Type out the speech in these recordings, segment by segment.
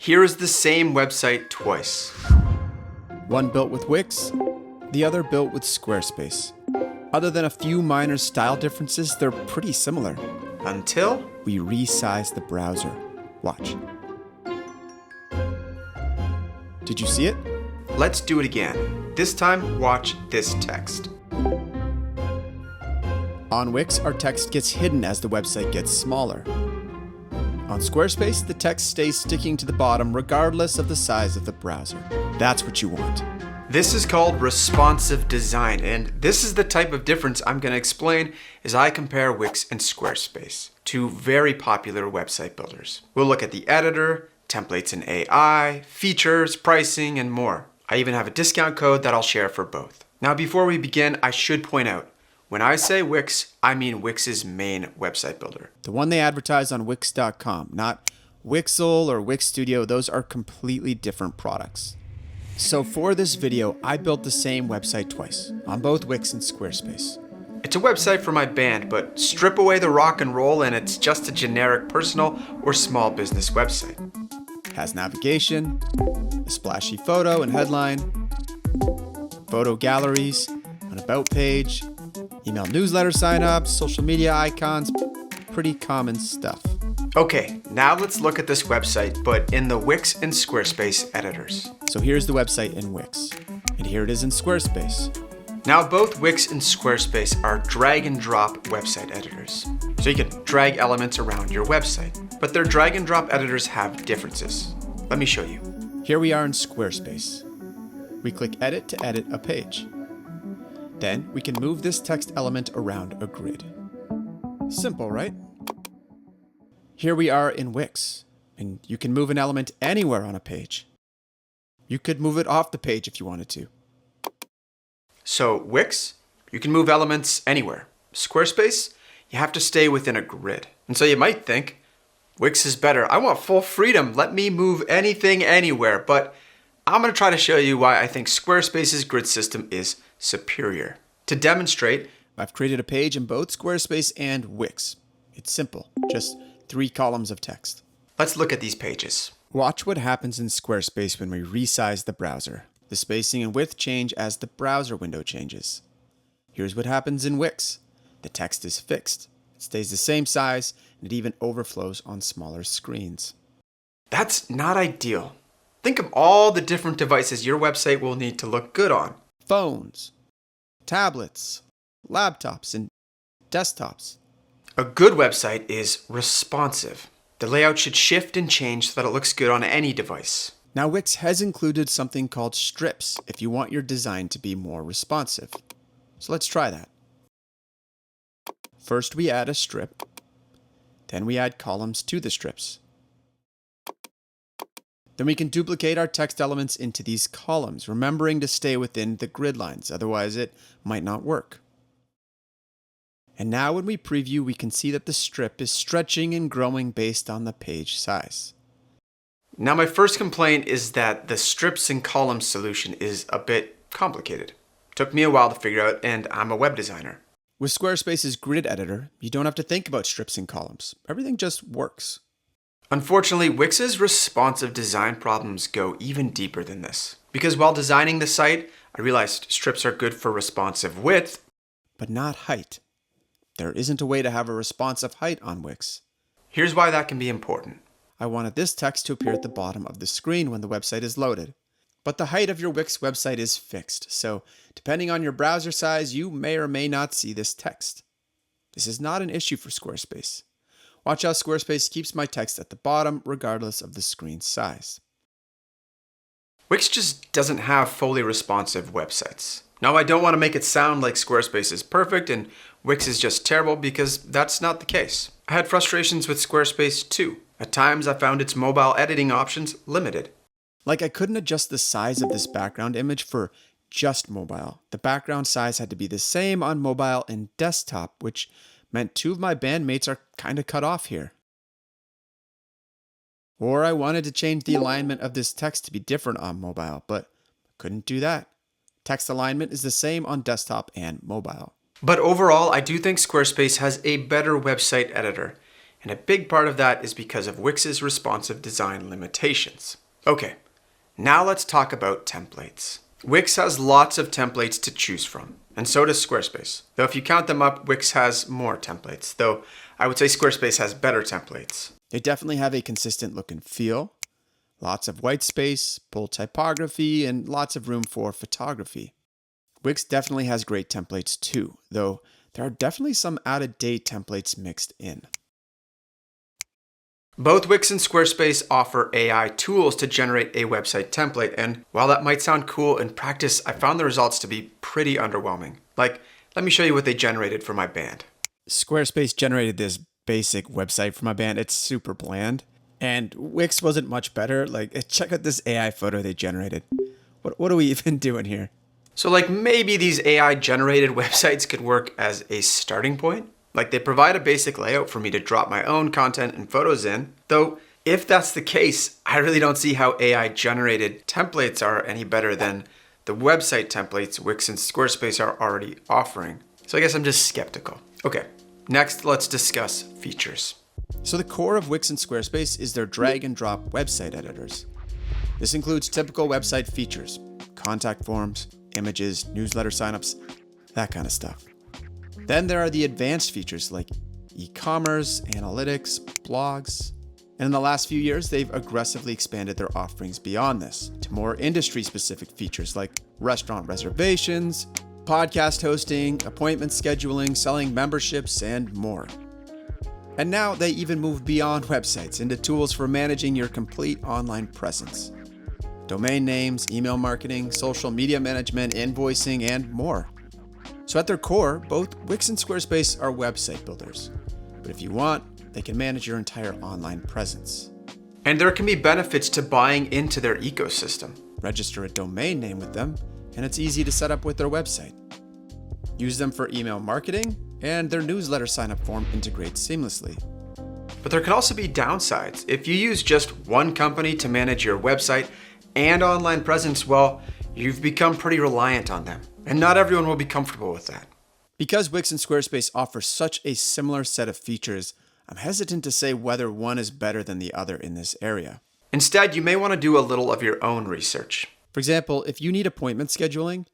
Here is the same website twice. One built with Wix, the other built with Squarespace. Other than a few minor style differences, they're pretty similar. Until we resize the browser. Watch. Did you see it? Let's do it again. This time, watch this text. On Wix, our text gets hidden as the website gets smaller. On Squarespace, the text stays sticking to the bottom regardless of the size of the browser. That's what you want. This is called responsive design, and this is the type of difference I'm going to explain as I compare Wix and Squarespace, two very popular website builders. We'll look at the editor, templates and AI, features, pricing, and more. I even have a discount code that I'll share for both. Now, before we begin, I should point out, when I say Wix, I mean Wix's main website builder. The one they advertise on Wix.com, not Wixel or Wix Studio. Those are completely different products. So for this video, I built the same website twice, on both Wix and Squarespace. It's a website for my band, but strip away the rock and roll and it's just a generic personal or small business website. Has navigation, a splashy photo and headline, photo galleries, an about page, email newsletter signups, social media icons, pretty common stuff. Okay, now let's look at this website, but in the Wix and Squarespace editors. So here's the website in Wix, and here it is in Squarespace. Now both Wix and Squarespace are drag and drop website editors. So you can drag elements around your website, but their drag and drop editors have differences. Let me show you. Here we are in Squarespace. We click Edit to edit a page. Then we can move this text element around a grid. Simple, right? Here we are in Wix, and you can move an element anywhere on a page. You could move it off the page if you wanted to. So Wix, you can move elements anywhere. Squarespace, you have to stay within a grid. And so you might think, Wix is better. I want full freedom. Let me move anything anywhere. But I'm going to try to show you why I think Squarespace's grid system is superior. To demonstrate, I've created a page in both Squarespace and Wix. It's simple, just 3 columns of text. Let's look at these pages. Watch what happens in Squarespace when we resize the browser. The spacing and width change as the browser window changes. Here's what happens in Wix. The text is fixed. It stays the same size, and it even overflows on smaller screens. That's not ideal. Think of all the different devices your website will need to look good on. Phones, tablets, laptops, and desktops. A good website is responsive. The layout should shift and change so that it looks good on any device. Now Wix has included something called strips if you want your design to be more responsive. So let's try that. First we add a strip, then we add columns to the strips. Then we can duplicate our text elements into these columns, remembering to stay within the grid lines, otherwise it might not work. And now when we preview, we can see that the strip is stretching and growing based on the page size. Now my first complaint is that the strips and columns solution is a bit complicated. Took me a while to figure out, and I'm a web designer. With Squarespace's grid editor, you don't have to think about strips and columns. Everything just works. Unfortunately, Wix's responsive design problems go even deeper than this. Because while designing the site, I realized strips are good for responsive width, but not height. There isn't a way to have a responsive height on Wix. Here's why that can be important. I wanted this text to appear at the bottom of the screen when the website is loaded. But the height of your Wix website is fixed, so depending on your browser size, you may or may not see this text. This is not an issue for Squarespace. Watch how Squarespace keeps my text at the bottom regardless of the screen size. Wix just doesn't have fully responsive websites. Now, I don't want to make it sound like Squarespace is perfect and Wix is just terrible, because that's not the case. I had frustrations with Squarespace too. At times, I found its mobile editing options limited. Like I couldn't adjust the size of this background image for just mobile. The background size had to be the same on mobile and desktop, which meant 2 of my bandmates are kind of cut off here. Or I wanted to change the alignment of this text to be different on mobile, but couldn't do that. Text alignment is the same on desktop and mobile. But overall, I do think Squarespace has a better website editor. And a big part of that is because of Wix's responsive design limitations. Okay, now let's talk about templates. Wix has lots of templates to choose from, and so does Squarespace. Though if you count them up, Wix has more templates, though I would say Squarespace has better templates. They definitely have a consistent look and feel, lots of white space, bold typography, and lots of room for photography. Wix definitely has great templates too, though there are definitely some out-of-date templates mixed in. Both Wix and Squarespace offer AI tools to generate a website template, and while that might sound cool, in practice, I found the results to be pretty underwhelming. Like, let me show you what they generated for my band. Squarespace generated this basic website for my band. It's super bland. And Wix wasn't much better. Like, check out this AI photo they generated. What are we even doing here? So like maybe these AI generated websites could work as a starting point. Like they provide a basic layout for me to drop my own content and photos in. Though if that's the case, I really don't see how AI generated templates are any better than the website templates Wix and Squarespace are already offering. So I guess I'm just skeptical. Okay, next let's discuss features. So the core of Wix and Squarespace is their drag and drop website editors. This includes typical website features, contact forms, images, newsletter signups, that kind of stuff. Then there are the advanced features like e-commerce, analytics, blogs. And in the last few years, they've aggressively expanded their offerings beyond this to more industry-specific features like restaurant reservations, podcast hosting, appointment scheduling, selling memberships, and more. And now they even move beyond websites into tools for managing your complete online presence. Domain names, email marketing, social media management, invoicing, and more. So at their core, both Wix and Squarespace are website builders. But if you want, they can manage your entire online presence. And there can be benefits to buying into their ecosystem. Register a domain name with them, and it's easy to set up with their website. Use them for email marketing, and their newsletter sign-up form integrates seamlessly. But there can also be downsides. If you use just one company to manage your website and online presence, well, you've become pretty reliant on them. And not everyone will be comfortable with that. Because Wix and Squarespace offer such a similar set of features, I'm hesitant to say whether one is better than the other in this area. Instead, you may want to do a little of your own research. For example, if you need appointment scheduling,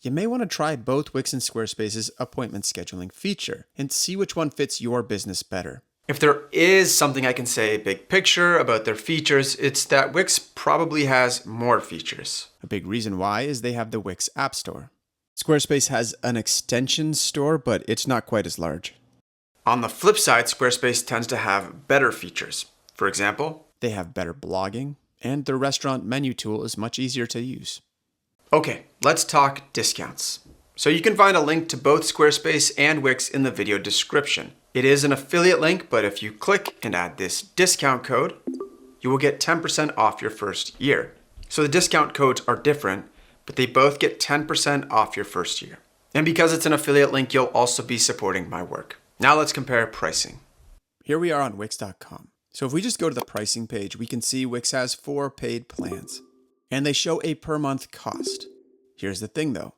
you may want to try both Wix and Squarespace's appointment scheduling feature and see which one fits your business better. If there is something I can say big picture about their features, it's that Wix probably has more features. A big reason why is they have the Wix App Store. Squarespace has an extensions store, but it's not quite as large. On the flip side, Squarespace tends to have better features. For example, they have better blogging, and their restaurant menu tool is much easier to use. Okay, let's talk discounts. So you can find a link to both Squarespace and Wix in the video description. It is an affiliate link, but if you click and add this discount code, you will get 10% off your first year. So the discount codes are different, but they both get 10% off your first year. And because it's an affiliate link, you'll also be supporting my work. Now let's compare pricing. Here we are on Wix.com. So if we just go to the pricing page, we can see Wix has 4 paid plans, and they show a per month cost. Here's the thing though.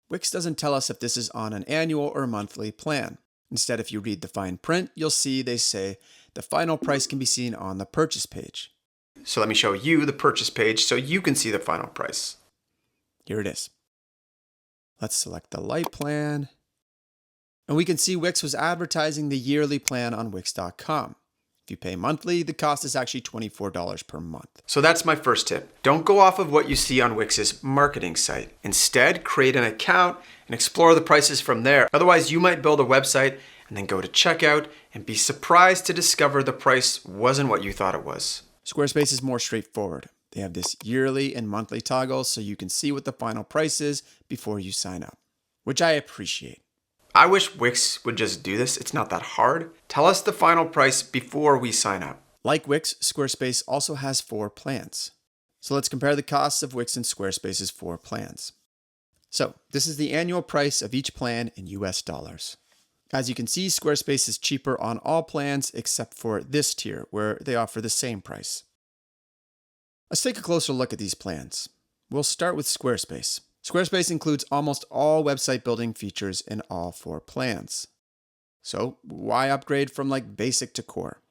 Wix doesn't tell us if this is on an annual or monthly plan. Instead, if you read the fine print, you'll see they say the final price can be seen on the purchase page. So let me show you the purchase page so you can see the final price. Here it is. Let's select the light plan. And we can see Wix was advertising the yearly plan on Wix.com. If you pay monthly, the cost is actually $24 per month. So that's my first tip. Don't go off of what you see on Wix's marketing site. Instead, create an account and explore the prices from there. Otherwise, you might build a website and then go to checkout and be surprised to discover the price wasn't what you thought it was. Squarespace is more straightforward. They have this yearly and monthly toggle so you can see what the final price is before you sign up, which I appreciate. I wish Wix would just do this. It's not that hard. Tell us the final price before we sign up. Like Wix, Squarespace also has 4 plans. So let's compare the costs of Wix and Squarespace's 4 plans. So this is the annual price of each plan in US dollars. As you can see, Squarespace is cheaper on all plans except for this tier where they offer the same price. Let's take a closer look at these plans. We'll start with Squarespace. Squarespace includes almost all website building features in all 4 plans. So why upgrade from like basic to core?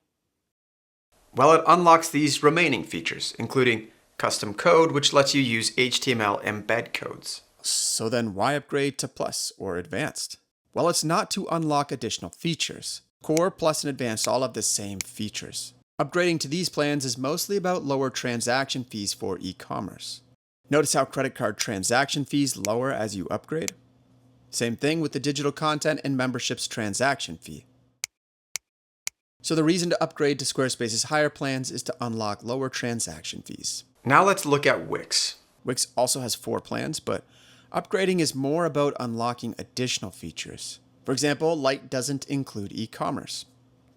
Well, it unlocks these remaining features, including custom code, which lets you use HTML embed codes. So then why upgrade to Plus or Advanced? Well, it's not to unlock additional features. Core, Plus, and Advanced all have the same features. Upgrading to these plans is mostly about lower transaction fees for e-commerce. Notice how credit card transaction fees lower as you upgrade? Same thing with the digital content and memberships transaction fee. So the reason to upgrade to Squarespace's higher plans is to unlock lower transaction fees. Now let's look at Wix. Wix also has 4 plans, but upgrading is more about unlocking additional features. For example, Lite doesn't include e-commerce.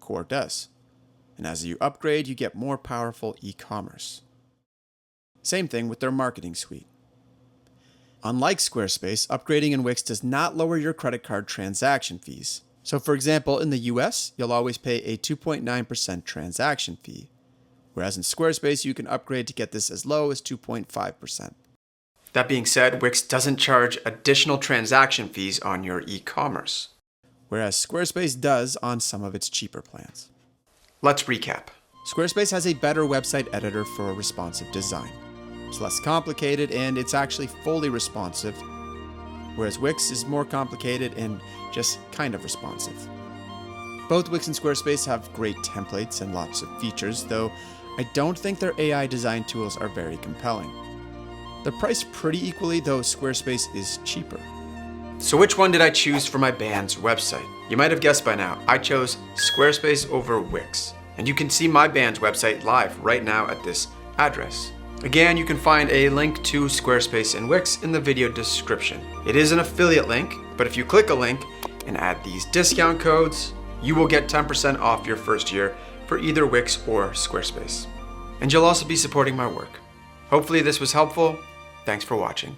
Core does. And as you upgrade, you get more powerful e-commerce. Same thing with their marketing suite. Unlike Squarespace, upgrading in Wix does not lower your credit card transaction fees. So for example, in the US, you'll always pay a 2.9% transaction fee, whereas in Squarespace, you can upgrade to get this as low as 2.5%. That being said, Wix doesn't charge additional transaction fees on your e-commerce, whereas Squarespace does on some of its cheaper plans. Let's recap. Squarespace has a better website editor for responsive design. It's less complicated and it's actually fully responsive, whereas Wix is more complicated and just kind of responsive. Both Wix and Squarespace have great templates and lots of features, though I don't think their AI design tools are very compelling. They're priced pretty equally, though Squarespace is cheaper. So which one did I choose for my band's website? You might have guessed by now, I chose Squarespace over Wix. And you can see my band's website live right now at this address. Again, you can find a link to Squarespace and Wix in the video description. It is an affiliate link, but if you click a link and add these discount codes, you will get 10% off your first year for either Wix or Squarespace. And you'll also be supporting my work. Hopefully this was helpful. Thanks for watching.